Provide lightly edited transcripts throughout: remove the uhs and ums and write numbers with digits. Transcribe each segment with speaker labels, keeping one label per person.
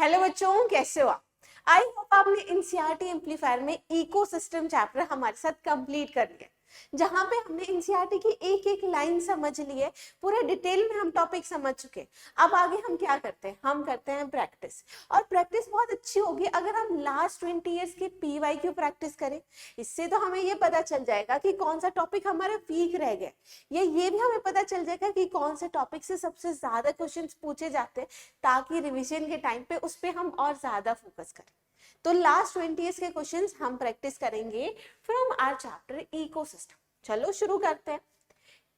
Speaker 1: Hello बच्चों, कैसे हो आप? आई होप आपने एनसीईआरटी एम्पलीफायर में इकोसिस्टम चैप्टर हमारे साथ कंप्लीट कर लिया, जहां पे हमने एनसीईआरटी की एक एक लाइन समझ ली है। पूरे डिटेल में हम टॉपिक समझ चुके हैं। अब आगे हम क्या करते हैं? हम करते हैं प्रैक्टिस, और प्रैक्टिस बहुत अच्छी होगी अगर हम लास्ट 20 ईयर्स के पीवाईक्यू प्रैक्टिस करें। इससे तो हमें ये पता चल जाएगा कि कौन सा टॉपिक हमारे वीक रह गए, ये भी हमें पता चल जाएगा कि कौन से टॉपिक से सबसे ज्यादा क्वेश्चंस पूछे जाते हैं, ताकि रिवीजन के टाइम पे उस पर हम और ज्यादा फोकस करें। तो लास्ट 20 ईयर्स के क्वेश्चंस हम प्रैक्टिस करेंगे फ्रॉम आवर चैप्टर इकोसिस्टम। चलो शुरू करते हैं।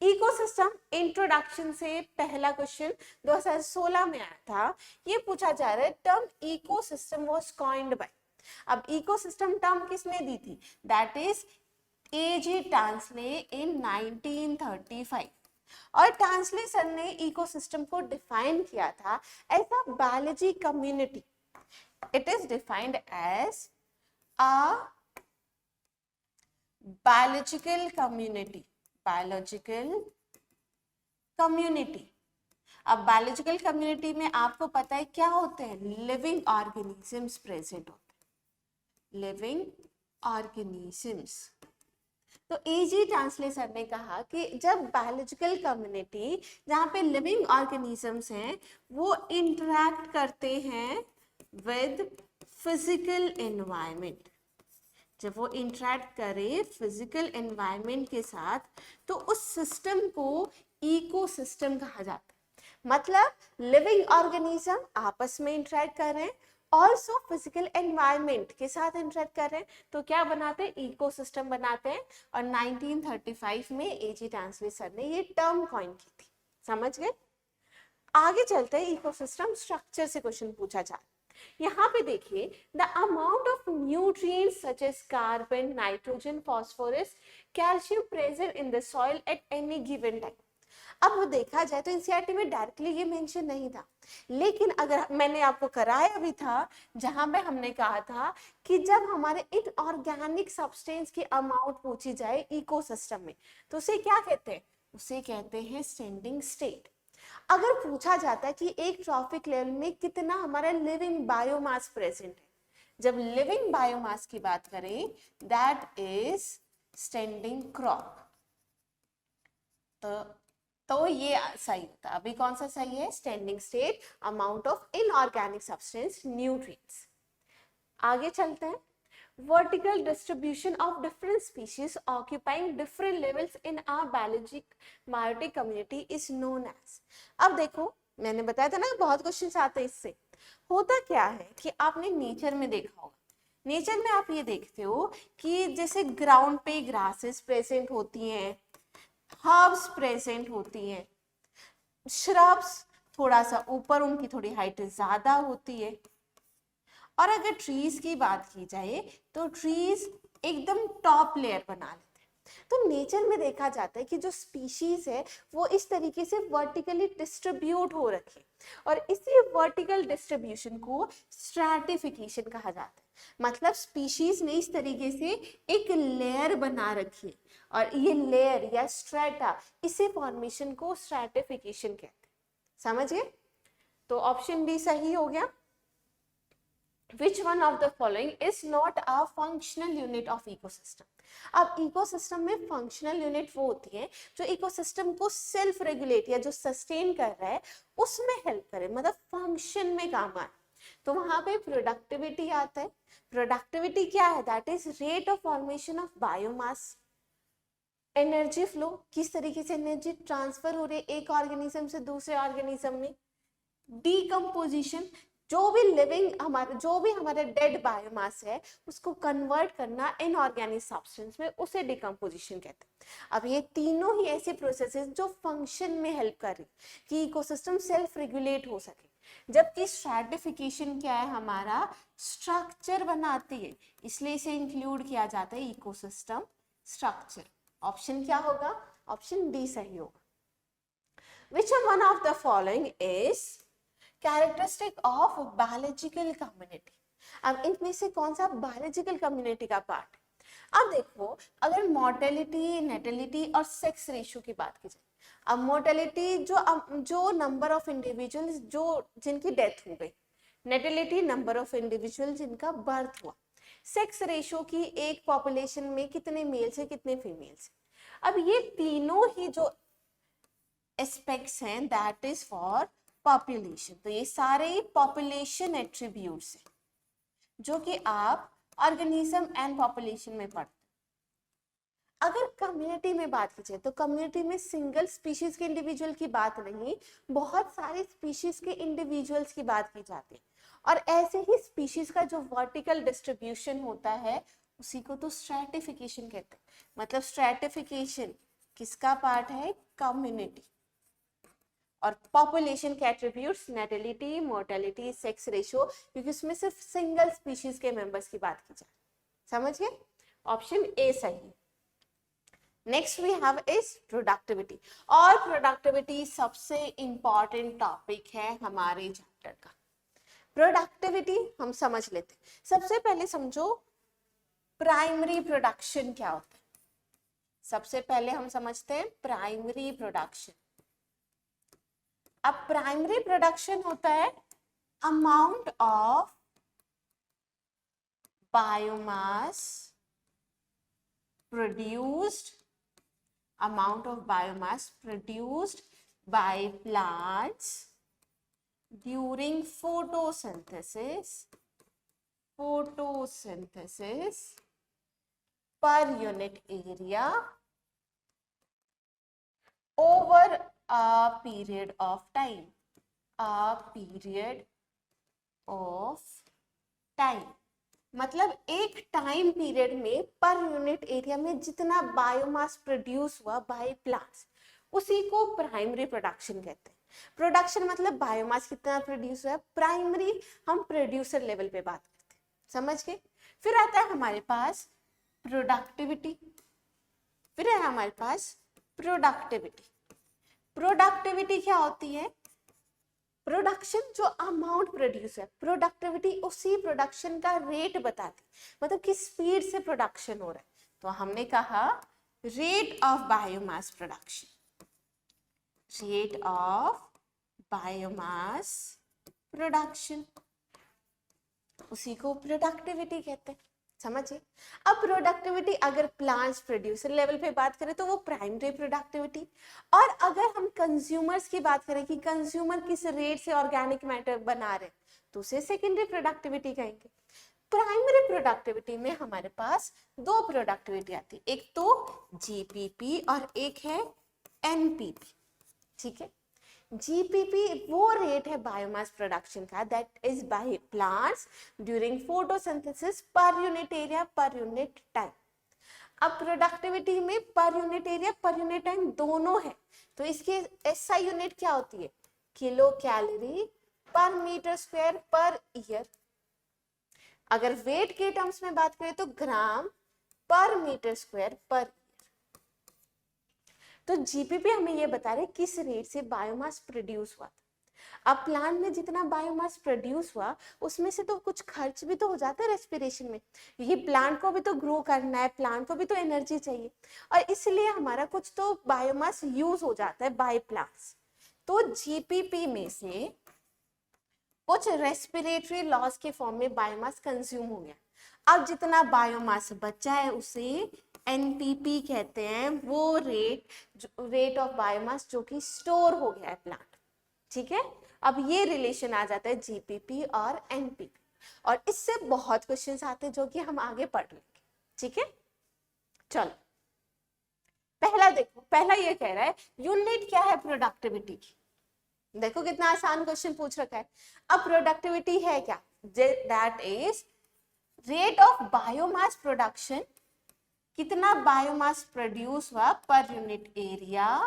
Speaker 1: इकोसिस्टम इंट्रोडक्शन से पहला क्वेश्चन 2016 में आया था। ये पूछा जा रहा है, term ecosystem was coined by. अब इकोसिस्टम टर्म किसने दी थी? That is A G Tansley in 1935। और टांसले सर ने इकोसिस्टम को डिफाइन किया था as a biology community. It is defined as a biological community. Biological community. अब बायोलॉजिकल कम्युनिटी में आपको पता है क्या होते हैं? लिविंग ऑर्गेनिजम्स प्रेजेंट होते हैं, लिविंग ऑर्गेनिजम्स। तो एजी टांसले सर ने कहा कि जब बायोलॉजिकल कम्युनिटी जहाँ पे लिविंग ऑर्गेनिजम्स हैं वो इंटरैक्ट करते हैं विद फिजिकल एनवायरमेंट, जब वो इंटरैक्ट करे फिजिकल एनवायरमेंट के साथ, तो उस सिस्टम को इकोसिस्टम कहा जाता है। मतलब लिविंग ऑर्गेनिज्म आपस में इंटरैक्ट कर रहे हैं, ऑल्सो फिजिकल एनवायरमेंट के साथ इंटरैक्ट कर रहे हैं, तो क्या बनाते हैं? इकोसिस्टम बनाते हैं। और 1935 में एजी टांसले सर ने ये टर्म कॉइन की थी। समझ गए? आगे चलते हैं। इकोसिस्टम स्ट्रक्चर से क्वेश्चन पूछा जाए। यहाँ पे देखिए, the amount of nutrients such as carbon, nitrogen, phosphorus, calcium present in the soil at any given time. अब वो देखा जाए तो एनसीईआरटी में डायरेक्टली ये मेंशन नहीं था, लेकिन अगर मैंने आपको कराया भी था, जहां पे हमने कहा था कि जब हमारे इनऑर्गेनिक सब्सटेंस की अमाउंट पूछी जाए इकोसिस्टम में, तो उसे क्या कहते हैं? उसे कहते हैं स्टैंडिंग स्टेट। अगर पूछा जाता है कि एक ट्रॉफिक लेवल में कितना हमारा लिविंग बायोमास प्रेजेंट है, जब लिविंग बायोमास की बात करें, दैट इज स्टैंडिंग क्रॉप। तो ये सही होता है। अभी कौन सा सही है? Standing state, amount of inorganic substance, nutrients. आगे चलते हैं। Vertical distribution of different species occupying different levels in our biotic community is known as। अब देखो, मैंने बताया था ना बहुत क्वेश्चन आते हैं इससे। होता क्या है कि आपने नेचर में देखा होगा, नेचर में आप ये देखते हो कि जैसे ग्राउंड पे ग्रासेस प्रेजेंट होती हैं, हर्ब्स प्रेजेंट होती हैं, श्रब्स थोड़ा सा ऊपर, उनकी थोड़ी हाइट ज्यादा होती है। और अगर ट्रीज की बात की जाए तो ट्रीज एकदम टॉप लेयर बना लेते हैं। तो नेचर में देखा जाता है कि जो स्पीशीज है वो इस तरीके से वर्टिकली डिस्ट्रीब्यूट हो रखी है, और इसी वर्टिकल डिस्ट्रीब्यूशन को स्ट्रैटिफिकेशन कहा जाता है। मतलब स्पीशीज ने इस तरीके से एक लेयर बना रखी है, और ये लेयर या स्ट्रेटा, इसी फॉर्मेशन को स्ट्रैटिफिकेशन कहते हैं। समझिए? तो ऑप्शन डी सही हो गया। Which one of the following is not a functional unit of ecosystem? अब इकोसिस्टम में फंक्शनल यूनिट वो होती है जो इकोसिस्टम को सेल्फ रेगुलेट या जो सस्टेन कर रहा है उसमें हेल्प करे, मतलब फंक्शन में काम आए। तो वहां पे प्रोडक्टिविटी आता है। प्रोडक्टिविटी क्या है? That is rate of formation of biomass. Energy flow, किस तरीके से एनर्जी ट्रांसफर हो रही है एक ऑर्गेनिज्म से दूसरे ऑर्गेनिज्म में। डीकम्पोजिशन, जो भी हमारा डेड बायोमास है उसको कन्वर्ट करना इनऑर्गेनिक सब्सटेंस में, उसे डिकम्पोजिशन कहते हैं। अब ये तीनों ही ऐसे प्रोसेसेस जो फंक्शन में हेल्प कर रही कि इकोसिस्टम सेल्फ रेगुलेट हो सके। जबकि स्ट्रैटिफिकेशन क्या है? हमारा स्ट्रक्चर बनाती है, इसलिए इसे इंक्लूड किया जाता है इकोसिस्टम स्ट्रक्चर। ऑप्शन क्या होगा? ऑप्शन डी सही होगा। Which one of the following is characteristic of biological community? अब इनमें से कौन सा बायोलॉजिकल कम्युनिटी का पार्ट है? अब देखो, अगर मोर्टेलिटी, नेटेलिटी और सेक्स रेशियो की बात की जाए, अब मोर्टेलिटी जो नंबर ऑफ इंडिविजुअल्स जो जिनकी डेथ हो गई, नेटिलिटी नंबर ऑफ इंडिविजुअल जिनका बर्थ हुआ, सेक्स रेशो की एक पॉपुलेशन में कितने मेल्स है कितने फीमेल्स। अब ये तीनों ही जो एस्पेक्ट्स हैं दैट इज फॉर पॉपुलेशन, तो ये सारे पॉपुलेशन एट्रीब्यूट्स हैं जो कि आप ऑर्गेनिज्म एंड पॉपुलेशन में पढ़ते। अगर कम्युनिटी में बात की जाए तो कम्युनिटी में सिंगल स्पीशीज के इंडिविजुअल की बात नहीं, बहुत सारे स्पीशीज के इंडिविजुअल्स की बात की जाती है, और ऐसे ही स्पीशीज का जो वर्टिकल डिस्ट्रीब्यूशन होता है उसी को तो स्ट्रैटिफिकेशन कहते हैं। मतलब स्ट्रैटिफिकेशन किसका पार्ट है, कम्युनिटी। और पॉपुलेशन के एट्रीब्यूट्स नेटिलिटी, मोर्टेलिटी, सेक्स रेशियो, क्योंकि उसमें सिर्फ सिंगल स्पीशीज के मेंबर्स की बात की जाए। समझ गए, ऑप्शन ए सही। Next we have is productivity, और प्रोडक्टिविटी सबसे इंपॉर्टेंट टॉपिक है हमारे चैप्टर का। प्रोडक्टिविटी हम समझ लेते हैं। सबसे पहले समझो प्राइमरी प्रोडक्शन क्या होता है। सबसे पहले हम समझते हैं प्राइमरी प्रोडक्शन। अब प्राइमरी प्रोडक्शन होता है amount of biomass produced, amount of biomass produced by plants during photosynthesis per unit area over a period of time, मतलब एक टाइम पीरियड में पर यूनिट एरिया में जितना बायोमास प्रोड्यूस हुआ by plants उसी को प्राइमरी प्रोडक्शन कहते हैं। प्रोडक्शन मतलब बायोमास कितना प्रोड्यूस हुआ है, प्राइमरी हम प्रोड्यूसर लेवल पे बात करते हैं। समझ गए। फिर आता है हमारे पास प्रोडक्टिविटी, प्रोडक्टिविटी क्या होती है, प्रोडक्शन जो अमाउंट प्रोड्यूस है, प्रोडक्टिविटी उसी प्रोडक्शन का रेट बताती, मतलब किस स्पीड से प्रोडक्शन हो रहा है। तो हमने कहा रेट ऑफ बायोमास प्रोडक्शन, उसी को प्रोडक्टिविटी कहते हैं। समझिए। अब प्रोडक्टिविटी अगर प्लांट्स प्रोड्यूसर लेवल पे बात करें तो वो प्राइमरी प्रोडक्टिविटी, और अगर हम कंज्यूमर्स की बात करें कि कंज्यूमर किस रेट से ऑर्गेनिक मैटर बना रहे तो उसे सेकेंडरी प्रोडक्टिविटी कहेंगे। प्राइमरी प्रोडक्टिविटी में हमारे पास दो प्रोडक्टिविटी आती है, एक तो जीपीपी और एक है एनपीपी। ठीक है। जीपीपी वो रेट है बायोमास प्रोडक्शन का that is by plants during photosynthesis per unit area per unit time. अब प्रोडक्टिविटी में per unit area per unit time दोनों है, तो इसकी एसआई यूनिट क्या होती है, किलो कैलोरी पर मीटर स्क्वायर पर ईयर। अगर वेट के टर्म्स में बात करें तो ग्राम पर मीटर स्क्वायर पर। तो जीपीपी हमें ये बता रहे किस रेट से बायोमास प्रोड्यूस हुआ था। अब प्लांट में जितना बायोमास प्रोड्यूस हुआ उसमें से तो कुछ खर्च भी तो हो जाता है रेस्पिरेशन में, ये प्लांट को भी तो ग्रो करना है, प्लांट को भी तो एनर्जी चाहिए, और इसलिए हमारा कुछ तो बायोमास यूज हो जाता है बाय प्लांट्स। तो जीपीपी में से कुछ रेस्पिरेटरी लॉस के फॉर्म में बायोमास कंज्यूम हो गया। अब जितना बायोमास बचा है उसे एनपीपी कहते हैं, वो रेट ऑफ बायोमास जो कि स्टोर हो गया है प्लांट। ठीक है। अब ये रिलेशन आ जाता है जीपीपी और एनपीपी, और इससे बहुत क्वेश्चंस आते हैं जो कि हम आगे पढ़ लेंगे। ठीक है। चलो पहला देखो, पहला ये कह रहा है यूनिट क्या है प्रोडक्टिविटी की। देखो कितना आसान क्वेश्चन पूछ रखा है। अब प्रोडक्टिविटी है क्या, that is rate of biomass production, कितना बायोमास प्रोड्यूस हुआ per unit area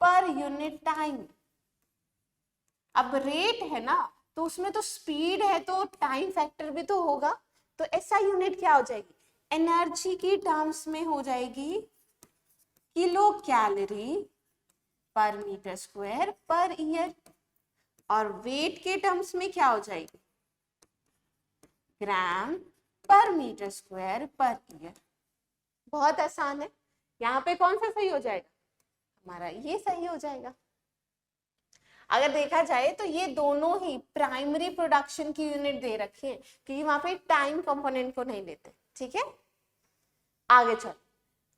Speaker 1: per unit time. अब रेट है ना तो उसमें तो स्पीड है तो टाइम फैक्टर भी तो होगा, तो ऐसा यूनिट क्या हो जाएगी, एनर्जी की टर्म्स में हो जाएगी किलो कैलोरी पर मीटर स्क्वायर पर ईयर, और वेट के टर्म्स में क्या हो जाएगी, ग्राम पर मीटर स्क्वायर पर ईयर। बहुत आसान है। यहाँ पे कौन सा सही हो जाएगा, हमारा ये सही हो जाएगा। अगर देखा जाए तो ये दोनों ही प्राइमरी प्रोडक्शन की यूनिट दे रखी है, क्योंकि वहां पे टाइम कंपोनेंट को नहीं लेते। ठीक है, आगे चल।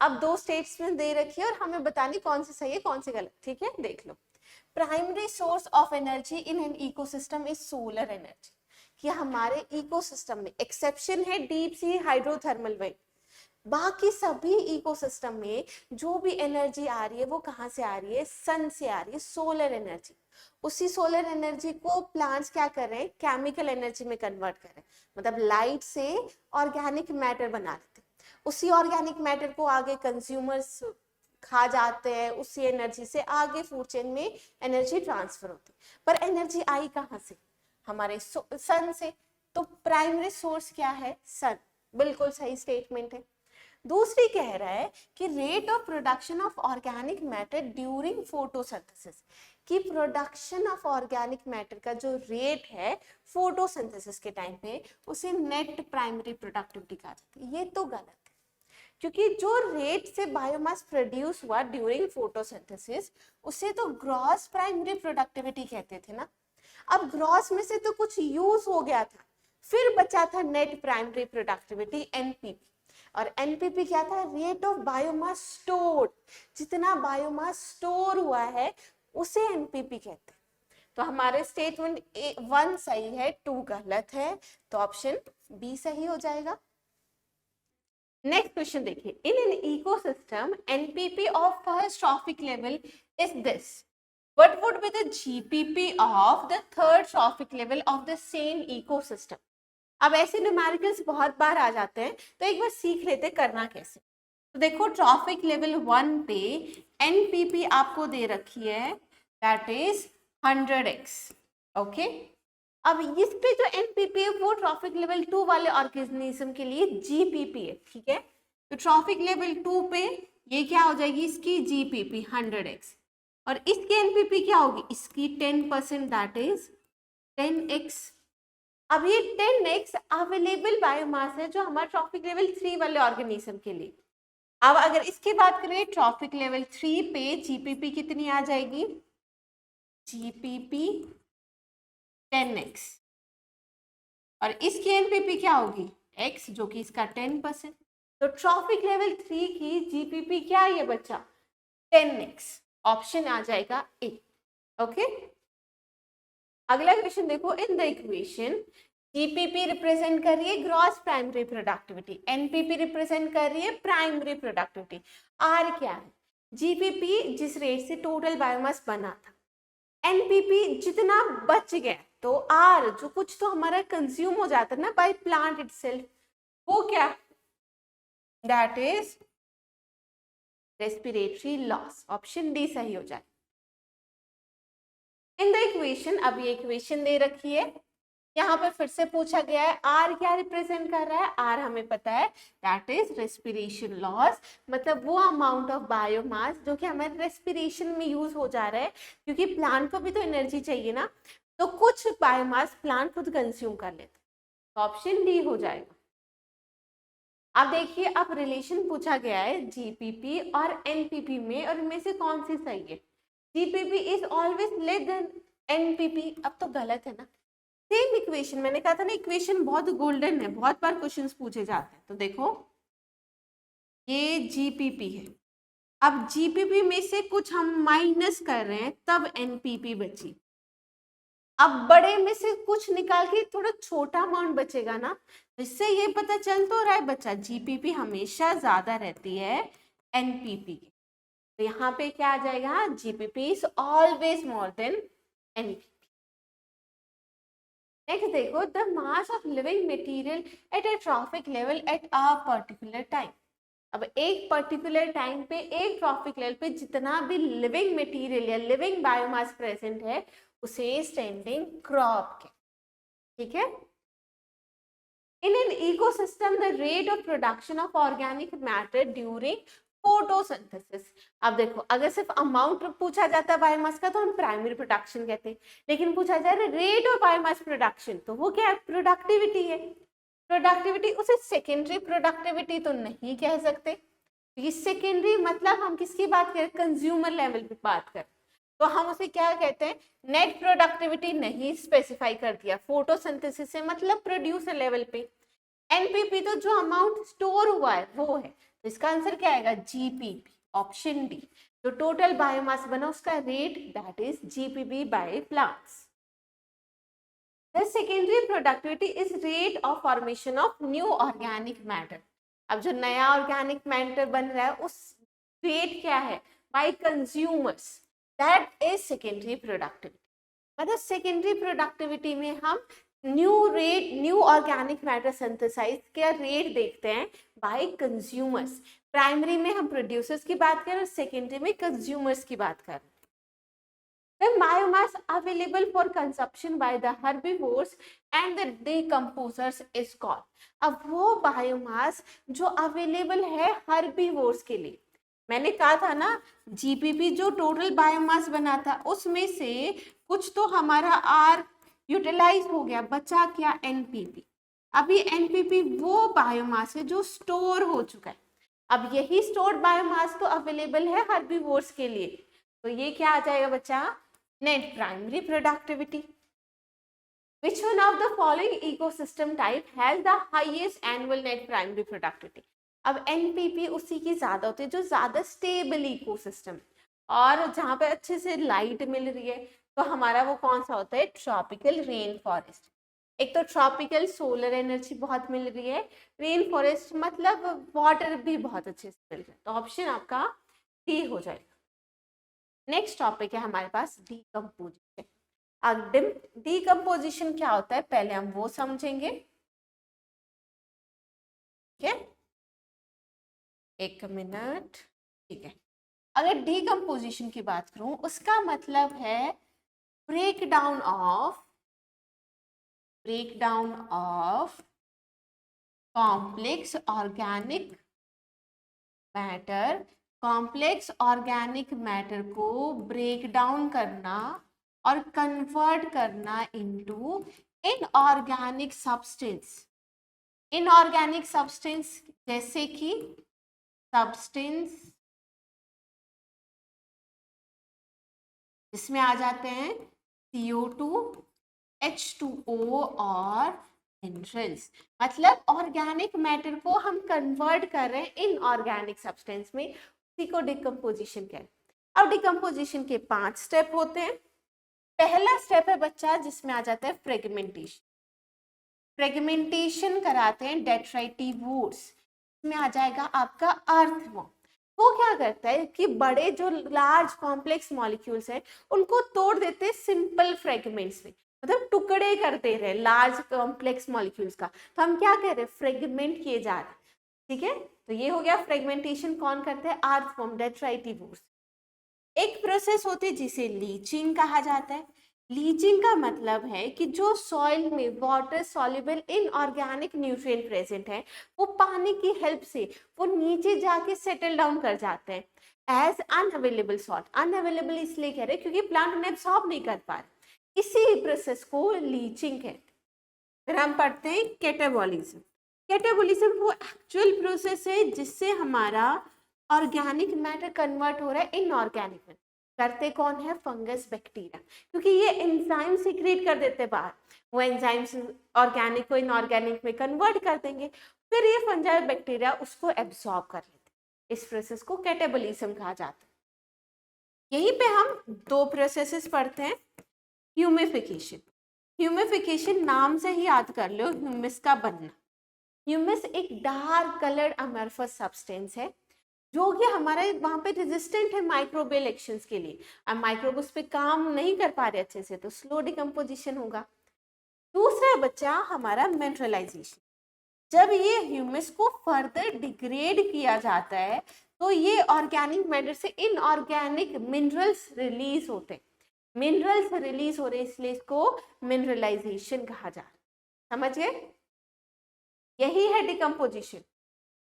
Speaker 1: अब दो स्टेट्स में दे रखी है और हमें बतानी कौन सी सही है कौन सी गलत। ठीक है, देख लो। Primary source of energy in an ecosystem is solar energy. कि हमारे इकोसिस्टम में एक्सेप्शन है डीप सी हाइड्रोथर्मल वेंट, बाकी सभी इकोसिस्टम में जो भी एनर्जी आ रही है वो कहाँ से आ रही है, सन से आ रही है, सोलर एनर्जी। उसी सोलर एनर्जी को प्लांट्स क्या कर रहे हैं, केमिकल एनर्जी में कन्वर्ट कर रहे हैं, मतलब लाइट से ऑर्गेनिक मैटर बना लेते हैं। उसी ऑर्गेनिक मैटर को आगे कंज्यूमर्स खा जाते हैं, उसी एनर्जी से आगे फूड चेन में एनर्जी ट्रांसफर होती है। पर एनर्जी आई कहाँ से, हमारे सन से। तो प्राइमरी सोर्स क्या है, सन। बिल्कुल सही स्टेटमेंट है। दूसरी कह रहा है कि rate of production of organic matter during photosynthesis, कि प्रोडक्शन ऑफ ऑर्गेनिक मैटर का जो रेट है फोटोसिंथेसिस के टाइम पे उसे नेट प्राइमरी प्रोडक्टिविटी कहा जाता है। ये तो गलत है, क्योंकि जो रेट से बायोमास प्रोड्यूस हुआ ड्यूरिंग फोटोसिंथेसिस उसे तो ग्रॉस प्राइमरी प्रोडक्टिविटी कहते थे ना। अब ग्रॉस में से तो कुछ यूज हो गया था, फिर बचा था नेट प्राइमरी प्रोडक्टिविटी एनपीपी। और एनपीपी क्या था, रेट ऑफ बायोमास स्टोर्ड, जितना बायोमास स्टोर हुआ है उसे एनपीपी कहते हैं। तो हमारे स्टेटमेंट 1 सही है, 2 गलत है, तो ऑप्शन बी सही हो जाएगा। नेक्स्ट क्वेश्चन देखिए, इन an ecosystem NPP of first trophic level is this, what would be the GPP of the third trophic level of the same ecosystem. अब ऐसे न्यूमेरिकल्स बहुत बार आ जाते हैं, तो एक बार सीख लेते करना कैसे। तो देखो ट्रॉफिक लेवल 1 पे एनपीपी आपको दे रखी है, दैट इज 100x। ओके, अब इस पे जो एनपीपी है वो ट्रॉफिक लेवल 2 वाले ऑर्गेनिज्म के लिए जीपीपी है। ठीक है, तो ट्रॉफिक लेवल 2 पे ये क्या हो जाएगी, इसकी जीपीपी 100x, और इसकी एनपीपी क्या होगी, इसकी 10%, दैट इज 10x। अब ये 10x अवेलेबल बायोमास है जो हमारा ट्रॉफिक लेवल 3 वाले ऑर्गेनिज्म के लिए। अब अगर इसकी बात करें ट्रॉफिक लेवल 3 पे जीपीपी कितनी आ जाएगी, जीपीपी 10x, और इसकी एनपीपी क्या होगी x, जो कि इसका 10%। तो ट्रॉफिक लेवल 3 की जीपीपी क्या है ये बच्चा, 10x, ऑप्शन आ जाएगा ए। ओके, अगला क्वेश्चन देखो, in the equation GPP represent कर रही है gross primary productivity, NPP represent कर रही है प्राइमरी प्रोडक्टिविटी, आर क्या है, जीपीपी जिस रेट से टोटल बायोमास बना था, एनपीपी जितना बच गया, तो आर जो कुछ तो हमारा कंज्यूम हो जाता है ना बाय प्लांट इटसेल्फ, वो क्या, that is respiratory loss, option D सही हो जाए। इन द इक्वेशन, अब ये इक्वेशन दे रखी है, यहाँ पर फिर से पूछा गया है आर क्या रिप्रेजेंट कर रहा है, आर हमें पता है दैट इज रेस्पिरेशन लॉस, मतलब वो अमाउंट ऑफ बायोमास जो कि हमारे रेस्पिरेशन में यूज हो जा रहा है, क्योंकि प्लांट को भी तो एनर्जी चाहिए ना, तो कुछ बायोमास प्लांट खुद कंज्यूम कर लेते, तो ऑप्शन डी हो जाएगा। अब देखिए, अब रिलेशन पूछा गया है जीपीपी और एनपीपी में, और इनमें से कौन सी सही है, GPP is always less than NPP, अब तो गलत है ना। सेम इक्वेशन, मैंने कहा था ना इक्वेशन बहुत गोल्डन है, बहुत बार क्वेश्चंस पूछे जाते हैं। तो देखो ये जीपीपी है, अब जीपीपी में से कुछ हम माइनस कर रहे हैं तब एनपीपी बची, अब बड़े में से कुछ निकाल के थोड़ा छोटा अमाउंट बचेगा ना, इससे ये पता चल तो रहा है बच्चा जीपीपी हमेशा ज्यादा रहती है एनपीपी की। तो यहाँ पे क्या आ जाएगा, GPP is always more than NPP. Next देखो, the mass of living material at a trophic level at a particular time. अब एक पर्टिकुलर टाइम पे एक ट्रॉफिक लेवल पे जितना भी लिविंग मटेरियल या लिविंग बायोमास प्रेजेंट है उसे स्टैंडिंग क्रॉप के, ठीक है। इन an ecosystem the rate of production of organic matter during photosynthesis. अब देखो, अगर सिर्फ अमाउंट पूछा जाता है बायोमास का तो हम प्राइमरी प्रोडक्शन कहते हैं, लेकिन पूछा जा रहा है रेट ऑफ बायोमास प्रोडक्शन, तो वो क्या है, प्रोडक्टिविटी है। प्रोडक्टिविटी, उसे सेकेंडरी प्रोडक्टिविटी तो नहीं कह सकते, क्योंकि सेकेंडरी मतलब हम किसकी बात करें, कंज्यूमर लेवल पे बात करें। तो तो हम उसे क्या कहते हैं, नेट प्रोडक्टिविटी नहीं स्पेसिफाई कर दिया। फोटोसिंथेसिस से मतलब प्रोड्यूसर लेवल पे, एनपीपी तो जो अमाउंट स्टोर हुआ है वो है, तो इसका आंसर क्या आएगा, जीपीपी, ऑप्शन डी। जो टोटल बायोमास बना उसका rate, that is GPP by plants. The secondary productivity is rate of formation of new organic matter. अब जो नया ऑर्गेनिक मैटर बन रहा है उस रेट क्या है, by consumers, that is secondary productivity. मतलब सेकेंडरी प्रोडक्टिविटी में हम न्यू ऑर्गेनिक मैटर सिंथेसाइज का रेट देखते हैं बाय कंज्यूमर्स। प्राइमरी में हम प्रोड्यूसर्स की बात करें और सेकेंडरी में कंज्यूमर्स की बात करें। The biomass available for consumption by the herbivores and the decomposers is called. अब वो बायोमास जो अवेलेबल है हर्बीवोर्स के लिए, मैंने कहा था ना जीपीपी जो टोटल बायोमास बना था उसमें से कुछ तो हमारा आर यूटिलाइज हो गया, बचा क्या, एनपीपी। अभी एनपीपी वो बायोमास है जो स्टोर हो चुका है। अब यही स्टोर्ड बायोमास तो अवेलेबल है हर्बीवोर्स के लिए, तो ये क्या आ जाएगा बच्चा, net primary productivity. Which one of the following ecosystem type has the highest annual net primary productivity? अब NPP उसी की ज्यादा होती है जो ज्यादा स्टेबल इकोसिस्टम और जहां पे अच्छे से लाइट मिल रही है, तो हमारा वो कौन सा होता है, ट्रॉपिकल रेन फॉरेस्ट। एक तो ट्रॉपिकल सोलर एनर्जी बहुत मिल रही है, रेन फॉरेस्ट मतलब वाटर भी बहुत अच्छे से मिल रहा है, तो ऑप्शन आपका डी हो जाएगा। नेक्स्ट टॉपिक है हमारे पास डीकम्पोजिशन। अब डीकम्पोजिशन क्या होता है पहले हम वो समझेंगे, ठीक है, एक मिनट, ठीक है। अगर डीकम्पोजिशन की बात करूं उसका मतलब है break down of complex organic matter, complex organic matter को ब्रेक डाउन करना और कन्वर्ट करना into inorganic substance. Inorganic substance जैसे कि सब्सटेंस जिसमें आ जाते हैं CO2, H2O और मिनरल्स। मतलब ऑर्गेनिक मैटर को हम कन्वर्ट कर रहे हैं इनऑर्गेनिक सब्सटेंस में, उसी को डिकम्पोजिशन कहते हैं। अब डिकम्पोजिशन के 5 स्टेप होते हैं। पहला स्टेप है बच्चा जिसमें आ जाता है फ्रेगमेंटेशन। फ्रेगमेंटेशन कराते हैं डेट्राइटिवोर्स, इसमें आ जाएगा आपका अर्थवॉर्म। वो क्या करता है कि बड़े जो लार्ज कॉम्प्लेक्स मॉलिक्यूल्स हैं उनको तोड़ देते हैं सिंपल फ्रेगमेंट्स में, मतलब टुकड़े कर दे रहे हैं लार्ज कॉम्प्लेक्स मॉलिक्यूल्स का, तो हम क्या कह रहे हैं, फ्रेगमेंट किए जा रहे हैं, ठीक है। तो ये हो गया फ्रेगमेंटेशन, कौन करते हैं, अर्थवॉर्म, डेट्राइटिवोर्स। एक प्रोसेस होती है जिसे लीचिंग कहा जाता है। लीचिंग का मतलब है कि जो सॉइल में water soluble inorganic nutrient present है वो पानी की हेल्प से वो नीचे जाके सेटल डाउन कर जाते हैं एज अनअवेलेबल सॉल्ट। अनअवेलेबल इसलिए कह रहे हैं क्योंकि प्लांट उन्हें एब्सॉर्ब नहीं कर पा रहे, इसी प्रोसेस को लीचिंग कहते हैं। फिर हम पढ़ते हैं कैटाबॉलिज्म। कैटाबॉलिज्म वो एक्चुअल प्रोसेस है जिससे हमारा ऑर्गेनिक मैटर कन्वर्ट हो रहा है इनऑर्गेनिक में। करते कौन है, फंगस, बैक्टीरिया, क्योंकि ये एंजाइम सीक्रेट कर देते बाहर, वो एंजाइम्स ऑर्गेनिक को इनऑर्गेनिक में कन्वर्ट कर देंगे, फिर ये फंजाई बैक्टीरिया उसको एब्सॉर्ब कर लेते हैं। इस प्रोसेस को कैटाबॉलिज्म कहा जाता है। यहीं पे हम 2 प्रोसेसेस पढ़ते हैं। ह्यूमिफिकेशन। ह्यूमिफिकेशन नाम से ही याद कर लो, ह्यूमिस का बनना। ह्यूमिस एक डार्क कलर्ड अमरफस सब्सटेंस है जो कि हमारा वहां पे रेजिस्टेंट है माइक्रोबियल एक्शंस के लिए। अब माइक्रोब उस पे काम नहीं कर पा रहे अच्छे से तो स्लो डिकम्पोजिशन होगा। दूसरा है बच्चा हमारा मिनरलाइजेशन। जब ये ह्यूमस को फर्दर डिग्रेड किया जाता है तो ये ऑर्गेनिक मैटर से इनऑर्गेनिक मिनरल्स रिलीज होते हैं। मिनरल्स रिलीज हो रहे इसलिए इसको मिनरलाइजेशन कहा जा रहा है। समझ गए, यही है डिकम्पोजिशन।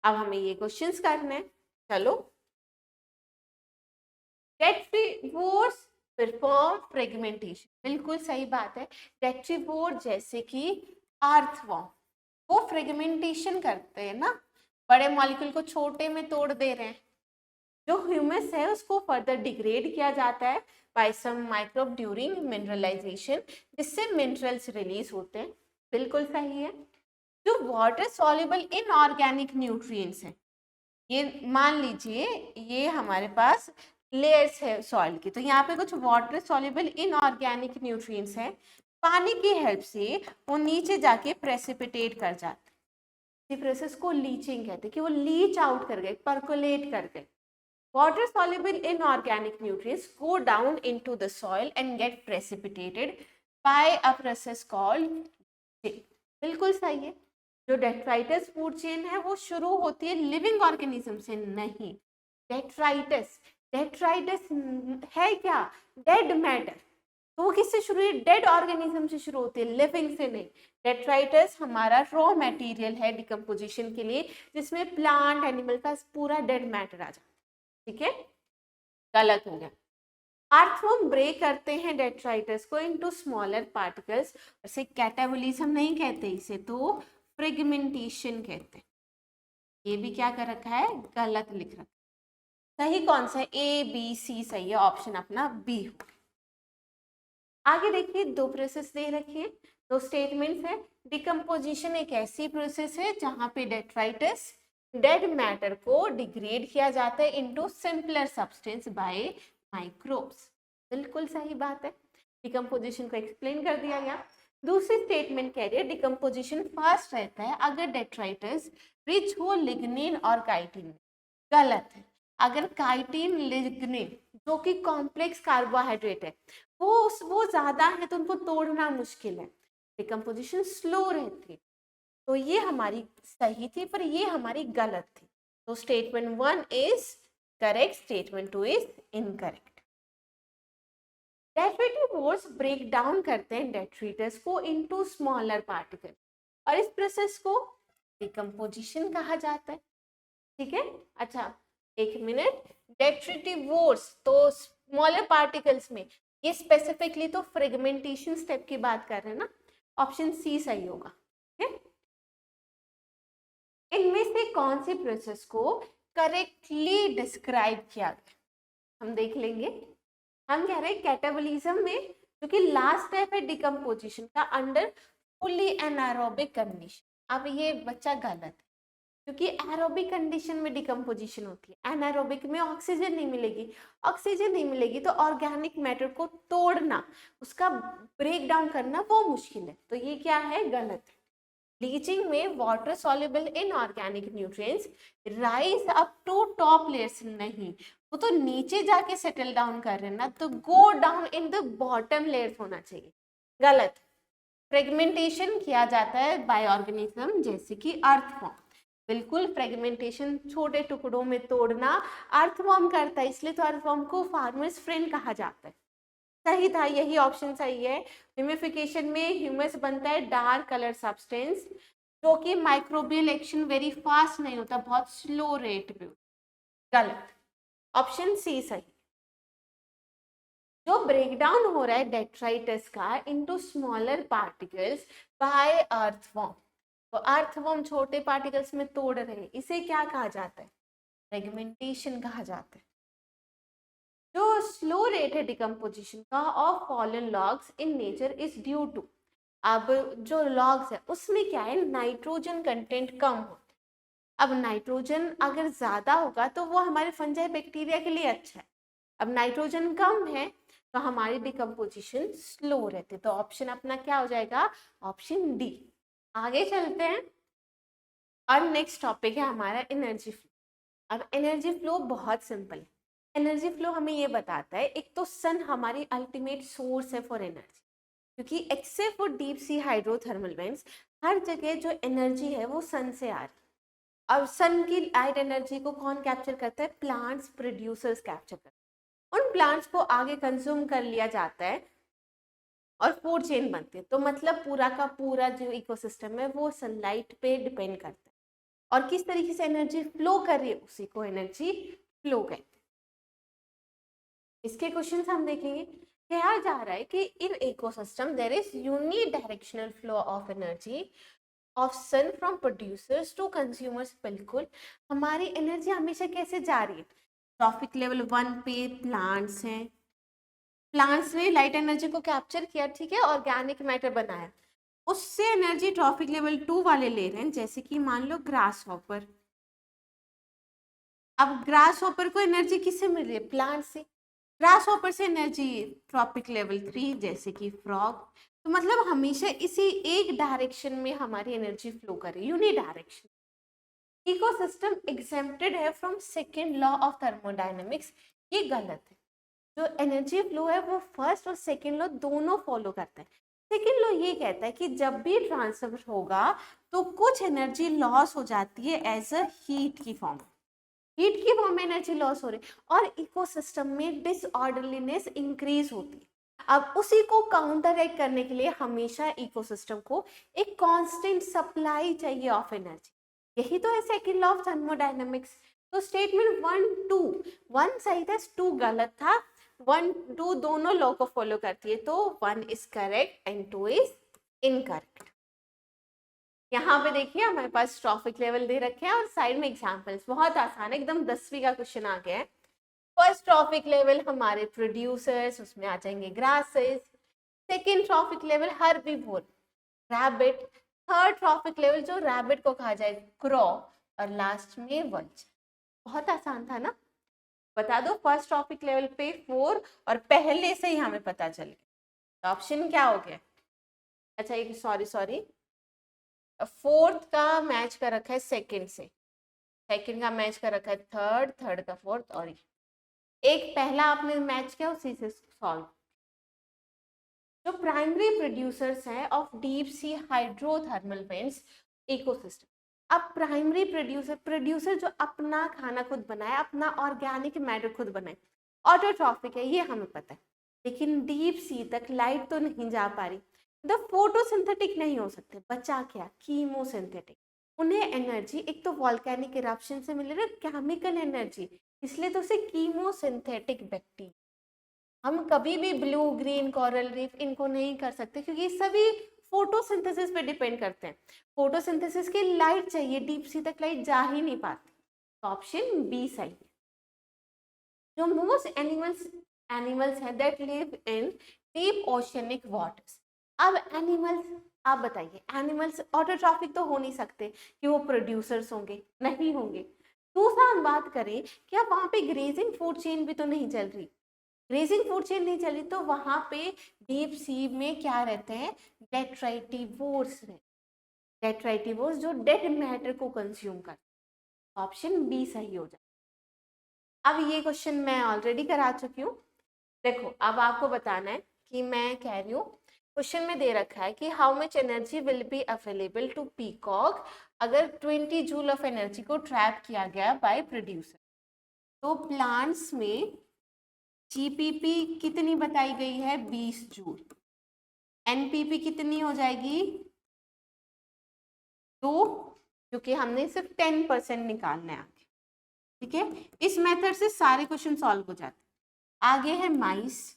Speaker 1: अब हमें ये क्वेश्चंस करने हैं, चलो। डेट्रीवोर्स परफॉर्म फ्रेगमेंटेशन, बिल्कुल सही बात है। डेट्रीवोर जैसे कि अर्थवॉर्म वो फ्रेगमेंटेशन करते हैं ना, बड़े मॉलिक्यूल को छोटे में तोड़ दे रहे हैं, जो ह्यूमस है उसको फर्दर डिग्रेड किया जाता है बाय सम माइक्रोब ड्यूरिंग मिनरलाइजेशन, जिससे मिनरल्स रिलीज होते हैं। बिल्कुल सही है। जो वाटर सॉल्युबल इनऑर्गेनिक न्यूट्रिएंट्स हैं, ये मान लीजिए ये हमारे पास लेयर्स है सॉइल की, तो यहाँ पे कुछ वाटर सॉल्युबल इनऑर्गेनिक न्यूट्रिएंट्स हैं, पानी की हेल्प से वो नीचे जाके प्रेसिपिटेट कर जाते हैं। इस प्रोसेस को लीचिंग कहते हैं कि वो लीच आउट कर गए, पर्कोलेट कर गए। Water soluble inorganic nutrients go down into the soil and get precipitated by a process called chain. बिल्कुल सही है। जो डेट्राइटस फूड चेन है वो शुरू होती है लिविंग ऑर्गेनिज्म से नहीं। डेट्राइटस डेट्राइटस है क्या? Dead matter. तो वो किससे शुरू है? डेड ऑर्गेनिज्म से शुरू होती है, लिविंग से नहीं। डेट्राइटस हमारा रॉ मटेरियल है डिकम्पोजिशन के लिए, जिसमें प्लांट एनिमल का पूरा डेड मैटर आ जाता है। ठीक है, गलत हो गया। अर्थवर्म ब्रेक करते हैं डेट्राइटस को इनटू स्मॉलर पार्टिकल्स। इसे कैटाबोलिज्म नहीं कहते, इसे तो फ्रेगमेंटेशन कहते हैं। ये भी क्या कर रखा है? गलत लिख रखा है। सही कौन सा है? ए बी सी सही है, ऑप्शन अपना बी हो। आगे देखिए, दो प्रोसेस दे रखी है, दो स्टेटमेंट्स है। डिकम्पोजिशन एक ऐसी प्रोसेस है जहां पे डेट्राइटस डेड मैटर को डिग्रेड किया जाता है into simpler substance by microbes. बिल्कुल सही बात है, डिकम्पोजिशन को एक्सप्लेन कर दिया गया। दूसरी स्टेटमेंट कह रही है डिकम्पोजिशन फास्ट रहता है अगर डेट्राइटस रिच हो लिग्निन और काइटिन। गलत है। अगर काइटिन लिग्निन जो कि कॉम्प्लेक्स कार्बोहाइड्रेट है वो ज्यादा है तो उनको तोड़ना मुश्किल है, डिकम्पोजिशन स्लो रहती है। तो ये हमारी सही थी, पर ये हमारी गलत थी। तो statement 1 is correct, statement 2 is incorrect. Detritivores break down करते हैं डेट्रिटस को इनटू स्मॉलर पार्टिकल, और इस प्रोसेस को डिकम्पोजिशन कहा जाता है। ठीक है, अच्छा एक मिनट। डेट्रिटिवोर्स तो स्मॉलर पार्टिकल्स में, ये स्पेसिफिकली तो फ्रेगमेंटेशन स्टेप की बात कर रहे हैं ना, ऑप्शन सी सही होगा। ठीक है, इनमें से कौन सी प्रोसेस को करेक्टली डिस्क्राइब किया गया? हम देख लेंगे। हम कह रहे हैं कैटाबोलिज्म में जो कि लास्ट स्टेप है डिकम्पोजिशन का अंडर फुल्ली एनारोबिक कंडीशन। अब ये बच्चा गलत है, क्योंकि एरोबिक कंडीशन में डिकम्पोजिशन होती है, एनारोबिक में ऑक्सीजन नहीं मिलेगी। ऑक्सीजन नहीं मिलेगी तो ऑर्गेनिक मैटर को तोड़ना, उसका ब्रेक डाउन करना वो मुश्किल है। तो ये क्या है? गलत है। लीचिंग में water soluble inorganic nutrients rise up to top layers नहीं, वो तो नीचे जाके सेटल डाउन कर रहे हैं ना, तो go down in the bottom layers होना चाहिए। गलत। फ्रेगमेंटेशन किया जाता है बाय ऑर्गेनिज्म जैसे कि अर्थवॉर्म। बिल्कुल, फ्रेगमेंटेशन छोटे टुकड़ों में तोड़ना अर्थवॉर्म करता है, इसलिए तो अर्थवॉर्म को फार्मर्स फ्रेंड कहा जाता है। सही था, यही ऑप्शन सही है। ह्यूमिफिकेशन में ह्यूमस बनता है डार्क कलर सब्सटेंस, जो कि माइक्रोबियल एक्शन वेरी फास्ट नहीं होता, बहुत स्लो रेट पे। गलत, ऑप्शन सी सही। जो ब्रेकडाउन हो रहा है डेट्राइटस का into smaller particles by earthworm, तो अर्थवॉर्म छोटे पार्टिकल्स में तोड़ रहे हैं, इसे क्या कहा जाता है? फ्रेगमेंटेशन कहा जाता है। जो स्लो रेट है डिकम्पोजिशन का of fallen logs in nature is due to, अब जो लॉग्स है उसमें क्या है? नाइट्रोजन कंटेंट कम होता है। अब नाइट्रोजन अगर ज्यादा होगा तो वो हमारे फंजाई बैक्टीरिया के लिए अच्छा है। अब नाइट्रोजन कम है तो हमारी डिकम्पोजिशन स्लो रहती है। तो ऑप्शन अपना क्या हो जाएगा? Option D. आगे चलते हैं और नेक्स्ट टॉपिक है हमारा एनर्जी फ्लो। अब एनर्जी फ्लो बहुत सिंपल है। एनर्जी फ्लो हमें ये बताता है, एक तो सन हमारी अल्टीमेट सोर्स है फॉर एनर्जी, क्योंकि except for deep sea hydrothermal vents हर जगह जो एनर्जी है वो सन से आ रही है। अब सन की लाइट एनर्जी को कौन कैप्चर करता है? प्लांट्स प्रोड्यूसर्स कैप्चर करते हैं। उन प्लांट्स को आगे कंज्यूम कर लिया जाता है और फूड चेन बनती है। तो मतलब पूरा का पूरा जो इकोसिस्टम है वो सनलाइट पे डिपेंड करता है, और किस तरीके से एनर्जी फ्लो कर रही है उसी को एनर्जी फ्लो कहते हैं। इसके क्वेश्चंस हम देखेंगे। कहा जा रहा है कि in ecosystem there is unidirectional flow of energy of sun from producers to consumers. बिल्कुल, हमारी एनर्जी हमेशा कैसे जा रही है? ट्रॉफिक लेवल 1 पे प्लांट्स हैं, प्लांट्स ने लाइट एनर्जी को कैप्चर किया, ठीक है, ऑर्गेनिक मैटर बनाया, उससे एनर्जी ट्रॉफिक लेवल 2 वाले ले रहे हैं, जैसे कि मान लो ग्रास हॉपर। अब ग्रास हॉपर को एनर्जी किससे मिल रही है? प्लांट से। ग्रास हॉपर से एनर्जी ट्रॉपिक लेवल 3 जैसे कि फ्रॉग। तो मतलब हमेशा इसी एक डायरेक्शन में हमारी एनर्जी फ्लो करे, यूनि डायरेक्शन। इकोसिस्टम एग्जेम्प्टेड है from second law of thermodynamics, ये गलत है। जो एनर्जी फ्लो है वो फर्स्ट और सेकेंड लॉ दोनों फॉलो करता है। सेकेंड लॉ ये कहता है कि जब भी ट्रांसफर होगा तो कुछ एनर्जी लॉस हो जाती है एज अ हीट की फॉर्म, हीट की फॉर्म में एनर्जी लॉस हो रही है और इकोसिस्टम में डिसऑर्डरलीनेस इंक्रीज होती है। अब उसी को काउंटरएक्ट करने के लिए हमेशा इकोसिस्टम को एक कांस्टेंट सप्लाई चाहिए ऑफ एनर्जी, यही तो है सेकंड लॉ ऑफ थर्मोडायनेमिक्स। तो स्टेटमेंट 1 2, 1 सही था, 2 गलत था। 1 2 दोनों लॉ को फॉलो करती है, तो 1 is correct and 2 is incorrect. यहाँ पे देखिए हमारे पास ट्रॉफिक लेवल दे रखे हैं और साइड में एग्जांपल्स, बहुत आसान है, एकदम 10वीं का क्वेश्चन आ गया है। फर्स्ट ट्रॉफिक लेवल हमारे प्रोड्यूसर्स, उसमें आ जाएंगे grasses. Second trophic level herbivore, rabbit. Third trophic level जो रैबिट को कहा जाए, क्रॉ। और लास्ट में वल्चर। बहुत आसान था ना? बता दो फर्स्ट ट्रॉफिक लेवल पे 4 और पहले से ही हमें पता चल गया, तो ऑप्शन क्या हो गया? अच्छा एक सॉरी, फोर्थ का मैच कर रखा है सेकंड से, सेकंड का मैच कर रखा है थर्ड, थर्ड का फोर्थ, और एक पहला आपने मैच किया उसी से सॉल्व। जो प्राइमरी प्रोड्यूसर्स हैं of deep sea hydrothermal vents ecosystem. अब प्राइमरी प्रोड्यूसर जो अपना खाना खुद बनाए, अपना ऑर्गेनिक मैटर खुद बनाए, ऑटोट्रॉफिक है, ये हमें पता है। लेकिन डीप सी तक लाइट तो नहीं जा पा रही, तो फोटोसिंथेटिक नहीं हो सकते, बचा क्या? कीमोसिंथेटिक। उन्हें एनर्जी एक तो वॉल्केनिक इरप्शन से मिल रही है, केमिकल एनर्जी, इसलिए तो उसे कीमोसिंथेटिक बैक्टीरिया। हम कभी भी ब्लू ग्रीन कोरल रीफ इनको नहीं कर सकते क्योंकि सभी फोटोसिंथेसिस पे डिपेंड करते हैं। फोटोसिंथेसिस की लाइट चाहिए, डीप सी तक लाइट जा ही नहीं पाती, तो ऑप्शन बी सही है। जो मोस्ट एनिमल्स हैं that live in deep oceanic waters. अब एनिमल्स, आप बताइए, एनिमल्स ऑटोट्रॉफिक तो हो नहीं सकते कि वो प्रोड्यूसर्स होंगे, नहीं होंगे। दूसरा हम बात करें कि अब वहां पे ग्रेजिंग फूड चेन भी तो नहीं चल रही, ग्रेजिंग फूड चेन नहीं चली, तो वहां पे डीप सी में क्या रहते हैं? डेट्राइटिवोर्स रहते, डेट्राइटिवोर्स जो डेड मैटर को कंज्यूम करते हैं। ऑप्शन बी सही हो जाए। अब ये क्वेश्चन मैं ऑलरेडी करा चुकी हूँ। देखो अब आपको बताना है कि मैं कह रही हूँ, क्वेश्चन में दे रखा है कि how much energy will be available to peacock अगर 20 जूल ऑफ एनर्जी को ट्रैप किया गया बाय प्रोड्यूसर। तो प्लांट्स में जीपीपी कितनी बताई गई है? 20 जूल। एनपीपी कितनी हो जाएगी? 2, क्योंकि हमने सिर्फ 10% निकालना है आगे, ठीक है। इस मेथड से सारे क्वेश्चन सॉल्व हो जाते हैं। आगे है माइस,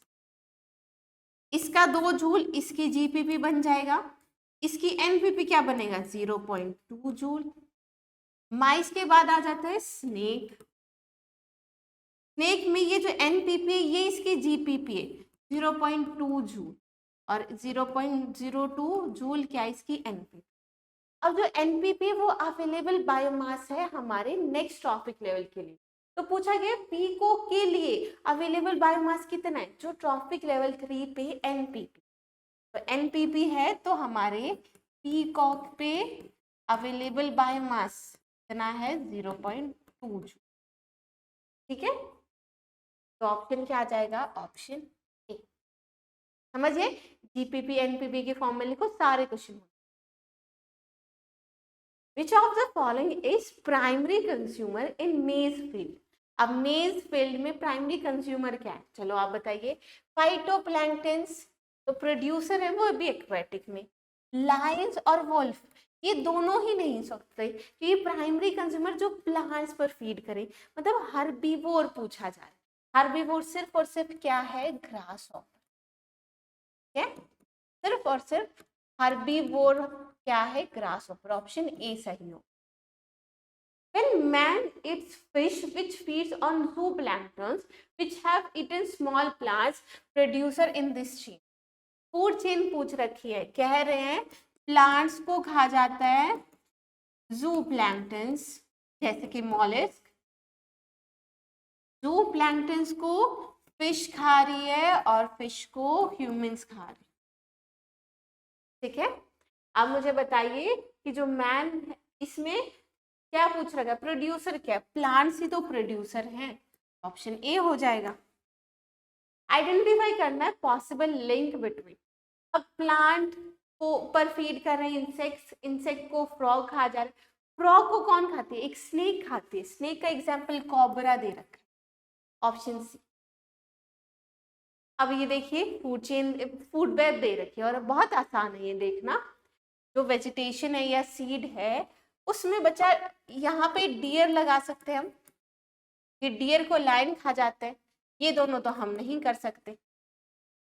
Speaker 1: इसका 2 जूल, इसकी जीपीपी बन जाएगा, इसकी एनपीपी क्या बनेगा? 0.2 जूल। माइस के बाद आ जाता है स्नेक, स्नेक में ये जो एनपीपी है ये इसकी जीपीपी है 0.2 जूल, और 0.02 जूल क्या इसकी एनपीपी। अब जो एनपीपी वो अवेलेबल बायोमास है हमारे नेक्स्ट ट्रॉफिक लेवल के लिए। तो पूछा गया पीको के लिए अवेलेबल बायोमास कितना है? जो ट्रॉफिक लेवल 3 पे एनपीपी, तो एनपीपी है तो हमारे पीकॉक पे अवेलेबल बायोमास कितना है? 0.2 जूल, ठीक है। तो ऑप्शन क्या आ जाएगा? Option A. समझिए, जीपीपी एनपीपी के फॉर्म में लिखो सारे question. Which of the following is primary consumer in maize field? अब मेज फील्ड में प्राइमरी कंज्यूमर क्या है? चलो आप बताइए। फाइटोप्लैंक्टन्स, तो प्रोड्यूसर है वो भी एक्वेटिक में। लायंस और वोल्फ, ये दोनों ही नहीं सकते क्योंकि प्राइमरी कंज्यूमर जो प्लांट्स पर फीड करे, मतलब हर्बीवोर पूछा जा रहा है। हर्बीवोर सिर्फ और सिर्फ क्या है? ग्रास हॉपर, ठीक है, सिर्फ और सिर्फ हर्बीवोर क्या है? Grass hopper. ऑप्शन ए सही हो। When man eats fish which feeds on zooplanktons which have eaten small plants producer in this chain. Food chain पूछ रखी है, कह रहे हैं प्लांट्स को खा जाता है जूप्लैंक्टन्स जैसे कि मॉलिस्क, जूप्लैंक्टन्स को फिश खा रही है और फिश को ह्यूमंस खा रहे हैं। ठीक है, अब मुझे बताइए कि जो मैन इसमें क्या पूछ रखा है, प्रोड्यूसर क्या, प्लांट्स ही तो प्रोड्यूसर हैं, ऑप्शन ए हो जाएगा। आइडेंटिफाई करना है पॉसिबल लिंक बिटवीन, अब प्लांट को पर फीड कर रहे हैं इंसेक्ट्स, इंसेक्ट को फ्रॉग खा जा रहा है, फ्रॉग को कौन खाती है, एक स्नेक खाती है, स्नेक का एग्जाम्पल कॉबरा दे रखा है, ऑप्शन सी। अब ये देखिए फूड चेन, फूड वेब दे रखी है और बहुत आसान है ये देखना, जो वेजिटेशन है या सीड है उसमें बच्चा यहाँ पे डियर लगा सकते हैं हम, ये डियर को लायन खा जाते हैं, ये दोनों तो हम नहीं कर सकते,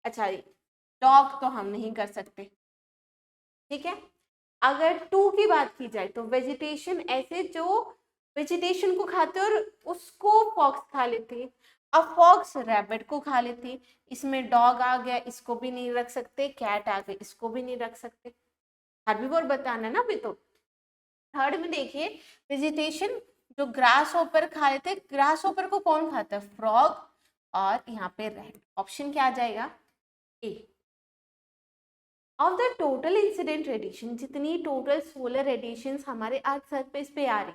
Speaker 1: अच्छा डॉग तो हम नहीं कर सकते। ठीक है, अगर टू की बात की जाए तो वेजिटेशन ऐसे जो वेजिटेशन को खाते और उसको फॉक्स खा लेते, अब फॉक्स रैबिट को खा लेती, इसमें डॉग आ गया, इसको भी नहीं रख सकते, कैट आ गए, इसको भी नहीं रख सकते, हर्बीवोर बताना ना अभी तो। थर्ड में देखिए वेजिटेशन जो ग्रास होपर खा लेते हैं, ग्रास होपर को कौन खाता है, फ्रॉग, और यहाँ पे रैट, ऑप्शन क्या आ जाएगा, A. Of the total incident radiation, जितनी टोटल सोलर रेडिएशंस हमारे अर्थ सरफेस पे आ रही,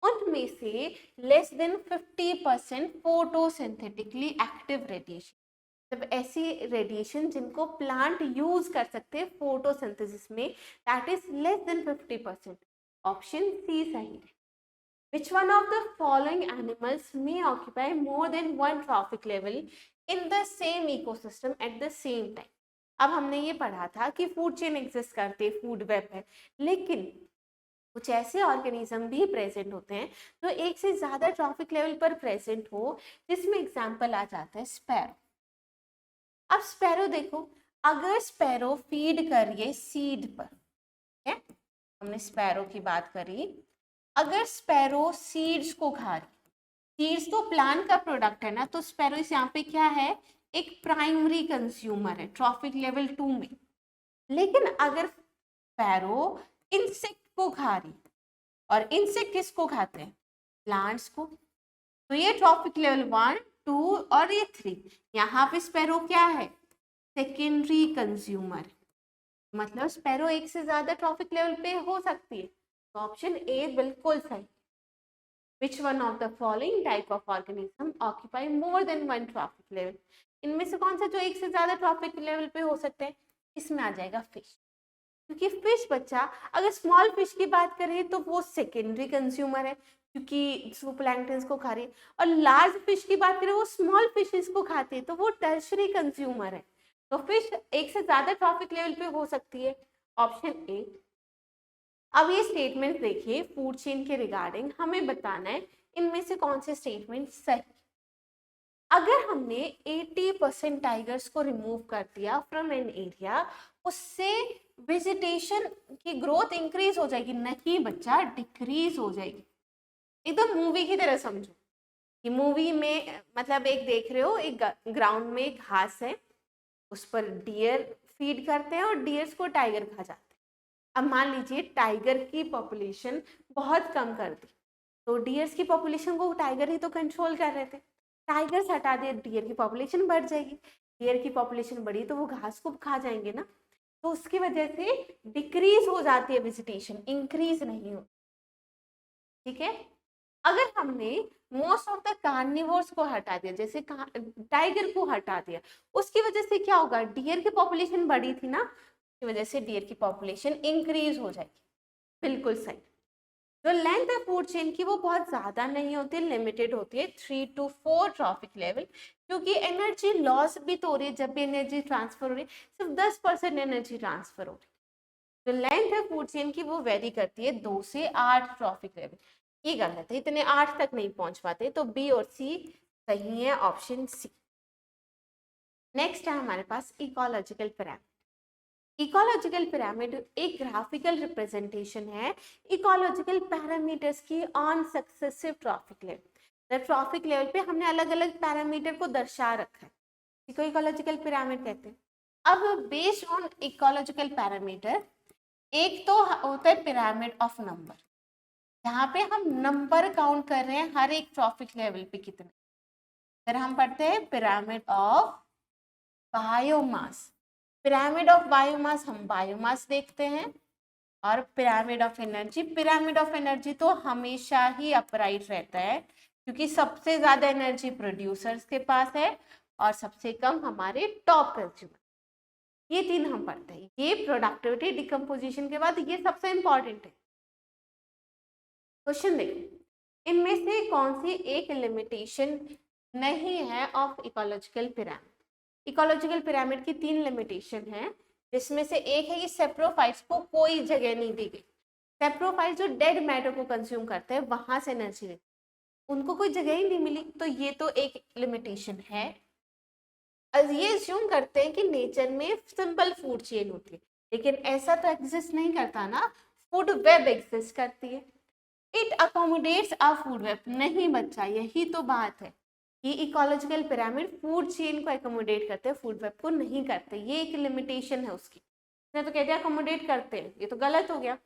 Speaker 1: उनमें से less than 50% photosynthetically active radiation, जब ऐसी रेडिएशन जिनको प्लांट यूज कर सकते हैं फोटोसिंथेसिस में, that is less than 50%, option C सही है। Which one of the following animals may occupy more than one trophic level in the same ecosystem at the same time? अब हमने ये पढ़ा था कि फूड चेन एग्जिस्ट करती है, फूड वेब है, लेकिन कुछ ऐसे ऑर्गेनिज्म भी प्रेजेंट होते हैं जो एक से ज्यादा ट्रॉफिक लेवल पर प्रेजेंट हो, जिसमें एग्जाम्पल आ जाता है स्पैरो। अब स्पैरो देखो, अगर स्पैरो फीड करिए सीड पर, है हमने स्पैरो की बात करी, अगर स्पैरो सीड्स को खा रही, सीड्स तो प्लांट का प्रोडक्ट है ना, तो स्पैरो इस यहाँ पे क्या है, एक प्राइमरी कंज्यूमर है ट्रॉफिक लेवल 2 में। लेकिन अगर स्पैरो इंसेक्ट को खा रही, और इंसेक्ट किसको खाते हैं, प्लांट्स को, तो ये ट्रॉफिक लेवल 1, 2 और ये 3, यहाँ पे स्पैरो क्या है, सेकेंडरी कंज्यूमर, मतलब स्पैरो एक से ज्यादा ट्रॉफिक लेवल पे हो सकती है, तो ऑप्शन ए बिल्कुल सही। Which one of the following type of organism occupy more than one trophic level? इनमें से कौन सा जो एक से ज्यादा ट्रॉफिक लेवल पे हो सकते हैं, इसमें आ जाएगा फिश, क्योंकि फिश बच्चा अगर स्मॉल फिश की बात करें तो वो सेकेंडरी कंज्यूमर है क्योंकि जूप्लैंक्टन्स को खा रही है, और लार्ज फिश की बात करें वो स्मॉल फिशेस को खाती है तो वो टर्शरी कंज्यूमर है, तो फिश एक से ज्यादा ट्रॉफिक लेवल पे हो सकती है, ऑप्शन ए। अब ये स्टेटमेंट देखिए फूड चेन के रिगार्डिंग, हमें बताना है इनमें से कौन से स्टेटमेंट सही। अगर हमने 80% टाइगर्स को रिमूव कर दिया फ्रॉम एन एरिया, उससे वेजिटेशन की ग्रोथ इंक्रीज हो जाएगी, नहीं बच्चा डिक्रीज हो जाएगी। एकदम मूवी की तरह समझो कि मूवी में मतलब एक देख रहे हो, एक ग्राउंड में एक घास है, उस पर डियर फीड करते हैं और डियर्स को टाइगर खा जाते हैं। अब मान लीजिए टाइगर की पॉपुलेशन बहुत कम कर दी, तो डियर्स की पॉपुलेशन को टाइगर ही तो कंट्रोल कर रहे थे, टाइगर्स हटा दिए डियर की पॉपुलेशन बढ़ जाएगी, डियर की पॉपुलेशन बढ़ी तो वो घास को खा जाएंगे ना, तो उसकी वजह से डिक्रीज हो जाती है वेजिटेशन, इंक्रीज नहीं हो। ठीक है, अगर हमने मोस्ट ऑफ द कार्निवोर्स को हटा दिया, जैसे टाइगर को हटा दिया, उसकी वजह से क्या होगा, डियर की पॉपुलेशन बढ़ी थी ना, की वजह से डियर की पॉपुलेशन इंक्रीज हो जाएगी, बिल्कुल सही। जो लेंथ है फूड चेन की वो बहुत ज्यादा नहीं होती, लिमिटेड होती है 3 to 4 ट्रॉफिक लेवल, क्योंकि एनर्जी लॉस भी तो हो रही है, जब भी एनर्जी ट्रांसफर हो रही है सिर्फ 10% एनर्जी ट्रांसफर हो रही है। जो लेंथ है फूड चेन की वो वेरी करती है 2 से 8 ट्रॉफिक लेवल, ये गलत है, इतने 8 तक नहीं पहुंच पाते, तो बी और सी सही है, ऑप्शन सी। नेक्स्ट है हमारे पास इकोलॉजिकल पैरामीटर। इकोलॉजिकल पिरामिड एक ग्राफिकल रिप्रेजेंटेशन है इकोलॉजिकल पैरामीटर्स की on successive trophic level. Trophic level पे हमने अलग अलग पैरामीटर को दर्शा रखा है, इसी को इकोलॉजिकल पिरामिड कहते हैं। अब बेस्ड ऑन इकोलॉजिकल पैरामीटर, एक तो होता है पिरामिड ऑफ नंबर, यहाँ पे हम नंबर काउंट कर रहे हैं हर एक ट्रॉफिक लेवल पे कितने। फिर हम पढ़ते हैं pyramid of biomass. Pyramid of biomass हम बायोमास देखते हैं। और pyramid of energy, pyramid of energy तो हमेशा ही अपराइट रहता है क्योंकि सबसे ज्यादा एनर्जी प्रोड्यूसर्स के पास है और सबसे कम हमारे टॉप कंज्यूमर। ये तीन हम पढ़ते हैं। ये प्रोडक्टिविटी डिकम्पोजिशन के बाद ये सबसे इंपॉर्टेंट है। क्वेश्चन देखो, इनमें से कौन सी एक लिमिटेशन नहीं है of ecological pyramid. Ecological pyramid की तीन लिमिटेशन है, जिसमें से एक है कि सेप्रोफाइट्स को कोई जगह नहीं दी गई। सेप्रोफाइट्स जो डेड मैटर को कंज्यूम करते हैं वहां से एनर्जी लेते, उनको कोई जगह ही नहीं मिली, तो ये तो एक लिमिटेशन है। ये अज्यूम करते हैं कि नेचर में सिंपल फूड चेन होती है, लेकिन ऐसा तो एग्जिस्ट नहीं करता ना, फूड वेब एग्जिस्ट करती है। It accommodates a food web, नहीं बच्चा, यही तो बात है कि इकोलॉजिकल पिरामिड फूड चेन को अकोमोडेट करते हैं, फूड वेब को नहीं करते। ये एक लिमिटेशन है उसकी। तो कहते हैं अकोमोडेट करते हैं, ये तो गलत हो गया।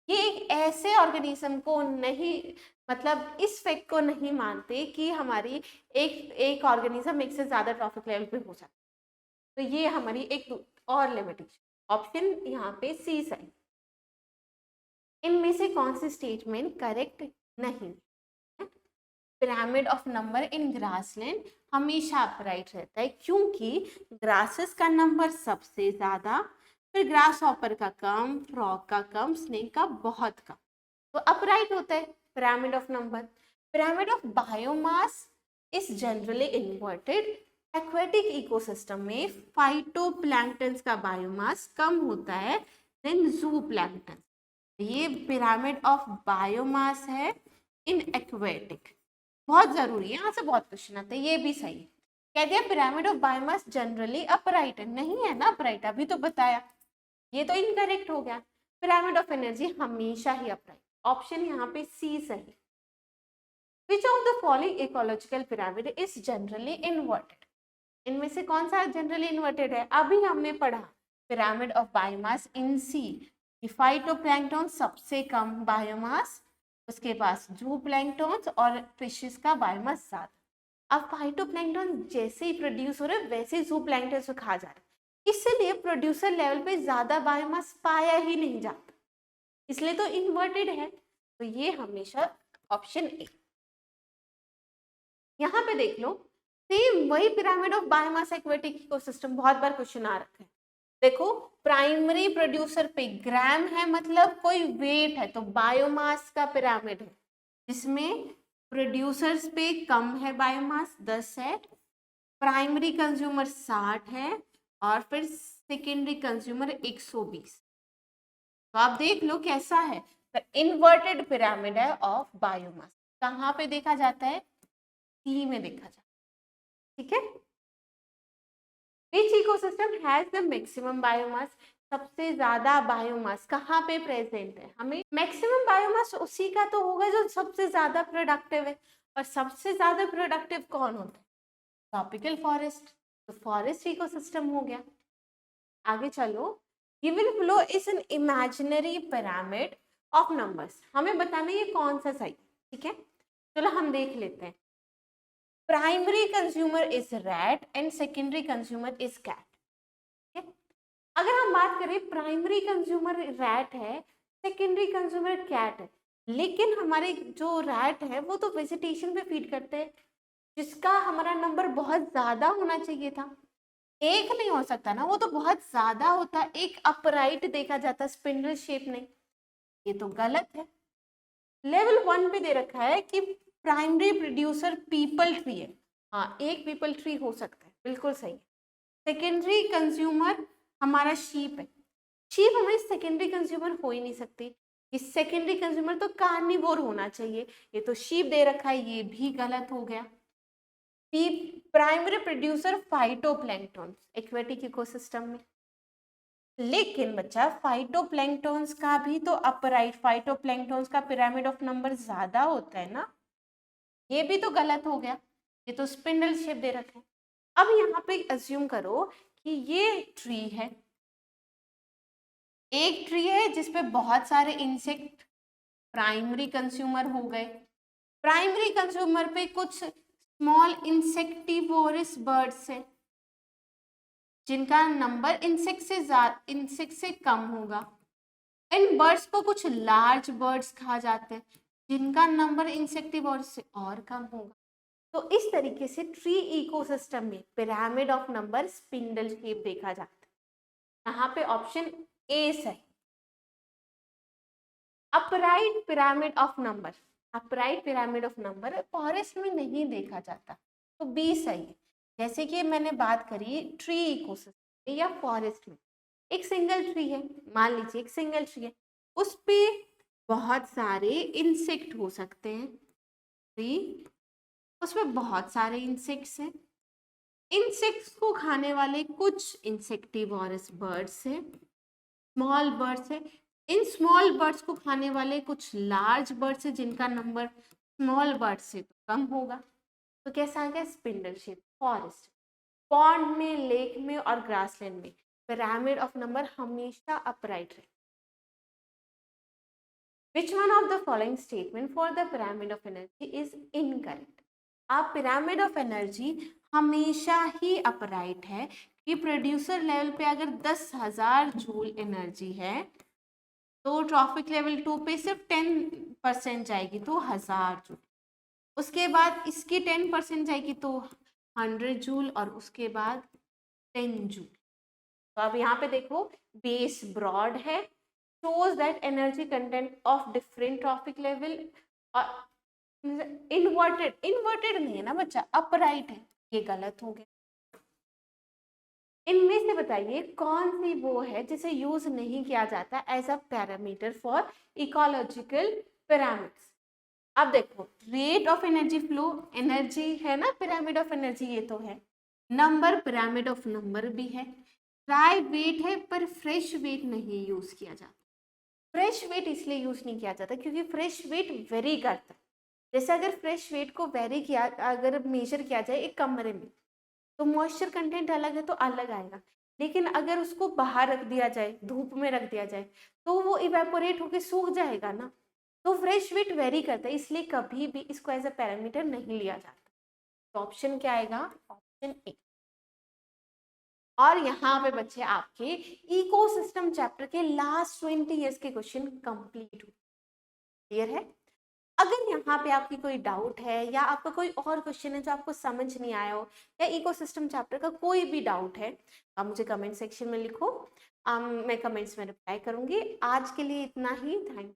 Speaker 1: ये एक ऐसे ऑर्गेनिज्म को नहीं, मतलब इस फैक्ट को नहीं मानते कि हमारी एक ऑर्गेनिज्म एक से ज्यादा ट्रॉफिक लेवल पे हो सकता है। तो ये हमारी एक और लिमिटेशन। ऑप्शन यहाँ पे सी सही। इनमें से कौन सी स्टेटमेंट करेक्ट नहीं? Pyramid of number in grassland हमेशा अपराइट रहता है क्योंकि ग्रासेस का नंबर सबसे ज्यादा, फिर ग्रास हॉपर का कम, फ्रॉग का कम, स्नेक का बहुत कम, तो अपराइट होता है pyramid of number. Pyramid of biomass is generally inverted. Aquatic ecosystem में फाइटोप्लैंक्टन्स का बायोमास कम होता है देन जूप्लैंक्टन। ये पिरामिड ऑफ बायोमास है इन एक्वेटिक, बहुत जरूरी है, यहाँ से बहुत क्वेश्चन आते हैं। ये भी सही है, कह दिया pyramid of biomass generally upright है, नहीं है ना अपराइट, अभी तो बताया, ये तो इनकरेक्ट हो गया। पिरामिड ऑफ एनर्जी हमेशा ही अपराइट, ऑप्शन यहाँ पे सी सही। Which of the following ecological pyramid is generally inverted? इनमें से कौन सा जनरली इन्वर्टेड है? अभी हमने पढ़ा pyramid of biomass in sea, phytoplankton सबसे कम बायोमास, उसके पास जूप्लैंक्टन और फिशेस का बायोमास ज्यादा। अब फाइटोप्लैंक्टन जैसे ही प्रोड्यूस हो रहे वैसे ही जूप्लैंक्टन से खा जा रहे, इसलिए प्रोड्यूसर लेवल पे ज्यादा बायोमास पाया ही नहीं जाता, इसलिए तो इन्वर्टेड है। तो ये हमेशा ऑप्शन ए। यहाँ पे देख लो, सेम वही pyramid of biomass aquatic ecosystem, बहुत बार क्वेश्चन आ रखा है। देखो प्राइमरी प्रोड्यूसर पे ग्राम है, मतलब कोई वेट है, तो बायोमास का पिरामिड है जिसमें प्रोड्यूसर्स पे कम है बायोमास 10 है, प्राइमरी कंज्यूमर 60 है और फिर सेकेंडरी कंज्यूमर 120। तो आप देख लो कैसा है, इन्वर्टेड पिरामिड है ऑफ बायोमास। कहाँ पे देखा जाता है? सी में देखा जाता है, ठीक है। Which ecosystem has the maximum biomass? सबसे ज्यादा बायोमास कहाँ पे प्रेजेंट है? हमें मैक्सिमम बायोमास उसी का तो होगा जो सबसे ज्यादा प्रोडक्टिव है, और सबसे ज्यादा प्रोडक्टिव कौन होता है? ट्रॉपिकल फॉरेस्ट, तो फॉरेस्ट इकोसिस्टम हो गया। आगे चलो, given flow is an imaginary pyramid of numbers, हमें बताना ये कौन सा सही, ठीक है। चलो हम देख लेते हैं। Primary consumer is rat and secondary consumer is cat. अगर हम बात करें प्राइमरी कंज्यूमर रैट है, सेकेंडरी कंज्यूमर कैट है, लेकिन हमारे जो रैट है वो तो वेजिटेशन पे फीड करते हैं, जिसका हमारा नंबर बहुत ज्यादा होना चाहिए था। एक नहीं हो सकता ना, वो तो बहुत ज्यादा होता, एक अपराइट देखा जाता, स्पिंडल शेप नहीं, ये तो गलत है। लेवल 1 पे दे रखा है कि प्राइमरी प्रोड्यूसर पीपल ट्री है, हाँ एक पीपल ट्री हो सकता है, बिल्कुल सही है। सेकेंडरी कंज्यूमर हमारा शीप है, शीप हमारी सेकेंडरी कंज्यूमर हो ही नहीं सकती, इस सेकेंडरी कंज्यूमर तो कार्निवोर होना चाहिए, ये तो शीप दे रखा है, ये भी गलत हो गया। Primary producer phytoplankton aquatic ecosystem में, लेकिन बच्चा फाइटोप्लैंक्टन्स का भी तो अपराइट, फाइटोप्लैंक्टन्स का पिरामिड ऑफ नंबर ज्यादा होता है ना, ये भी तो गलत हो गया, ये तो स्पिंडल शेप दे रखे हैं। अब यहाँ पे अज्यूम करो कि ये ट्री है, एक ट्री है जिसपे बहुत सारे इंसेक्ट प्राइमरी कंज्यूमर हो गए, प्राइमरी कंज्यूमर पे कुछ स्मॉल इंसेक्टिवोरस बर्ड्स है जिनका नंबर इंसेक्ट से कम होगा, इन बर्ड्स को कुछ लार्ज बर्ड्स खा जाते हैं जिनका नंबर इंसेक्टिवोरस से और कम होगा। तो इस तरीके से ट्री इकोसिस्टम में pyramid of number spindle shape देखा जाता है। यहाँ पे ऑप्शन ए सही। Upright pyramid of number, upright pyramid of number forest में नहीं देखा जाता, तो बी सही है। जैसे कि मैंने बात करी ट्री इकोसिस्टम या फॉरेस्ट में, एक सिंगल ट्री है, मान लीजिए एक सिंगल ट्री है, उस पे बहुत सारे इंसेक्ट हो सकते हैं, ट्री उसमें बहुत सारे इंसेक्ट्स हैं, इंसेक्ट्स को खाने वाले कुछ इंसेक्टिवोरस बर्ड्स हैं, स्मॉल बर्ड्स है, इन स्मॉल बर्ड्स को खाने वाले कुछ लार्ज बर्ड्स है जिनका नंबर स्मॉल बर्ड्स से तो कम होगा। तो कैसा आ गया स्पिंडल शेप फॉरेस्ट। पॉन्ड में, लेक में और ग्रासलैंड में पिरामिड ऑफ नंबर हमेशा अपराइट है। Which one of the following statement for the pyramid of energy is incorrect? आप पिरामिड ऑफ एनर्जी हमेशा ही अपराइट है कि प्रोड्यूसर लेवल पे अगर 10,000 जूल एनर्जी है तो ट्रॉफिक लेवल 2 पे सिर्फ 10% जाएगी तो 1000 जूल, उसके बाद इसकी 10% जाएगी तो 100 जूल और उसके बाद 10 जूल। तो अब यहाँ पे देखो बेस ब्रॉड है, shows that energy content of different trophic level और इन्वर्टेड नहीं है ना बच्चा, अपराइट है, ये गलत हो गया। इनमें से बताइए कौन सी वो है जिसे यूज नहीं किया जाता as a parameter for ecological pyramids. अब देखो rate of energy flow, energy है ना पिरामिड ऑफ एनर्जी, ये तो है, नंबर पिरामिड ऑफ नंबर भी है, ड्राई वेट है पर फ्रेश वेट नहीं यूज किया जाता। फ्रेश वेट इसलिए यूज नहीं किया जाता क्योंकि फ्रेश वेट वेरी करता है। जैसे अगर फ्रेश वेट को वेरी किया, अगर मेजर किया जाए एक कमरे में तो मॉइस्चर कंटेंट अलग है तो अलग आएगा, लेकिन अगर उसको बाहर रख दिया जाए, धूप में रख दिया जाए तो वो इवेपोरेट होके सूख जाएगा ना। तो फ्रेश वेट वेरी करता है, इसलिए कभी भी इसको एज अ पैरामीटर नहीं लिया जाता। तो ऑप्शन क्या आएगा, ऑप्शन ए। और यहाँ पे बच्चे आपके इकोसिस्टम चैप्टर के लास्ट 20 इयर्स के क्वेश्चन कंप्लीट हो, क्लियर है। अगर यहाँ पे आपकी कोई डाउट है या आपका कोई और क्वेश्चन है जो आपको समझ नहीं आया हो या इकोसिस्टम चैप्टर का कोई भी डाउट है, आप मुझे कमेंट सेक्शन में लिखो, मैं कमेंट्स में रिप्लाई करूंगी। आज के लिए इतना ही, थैंक यू।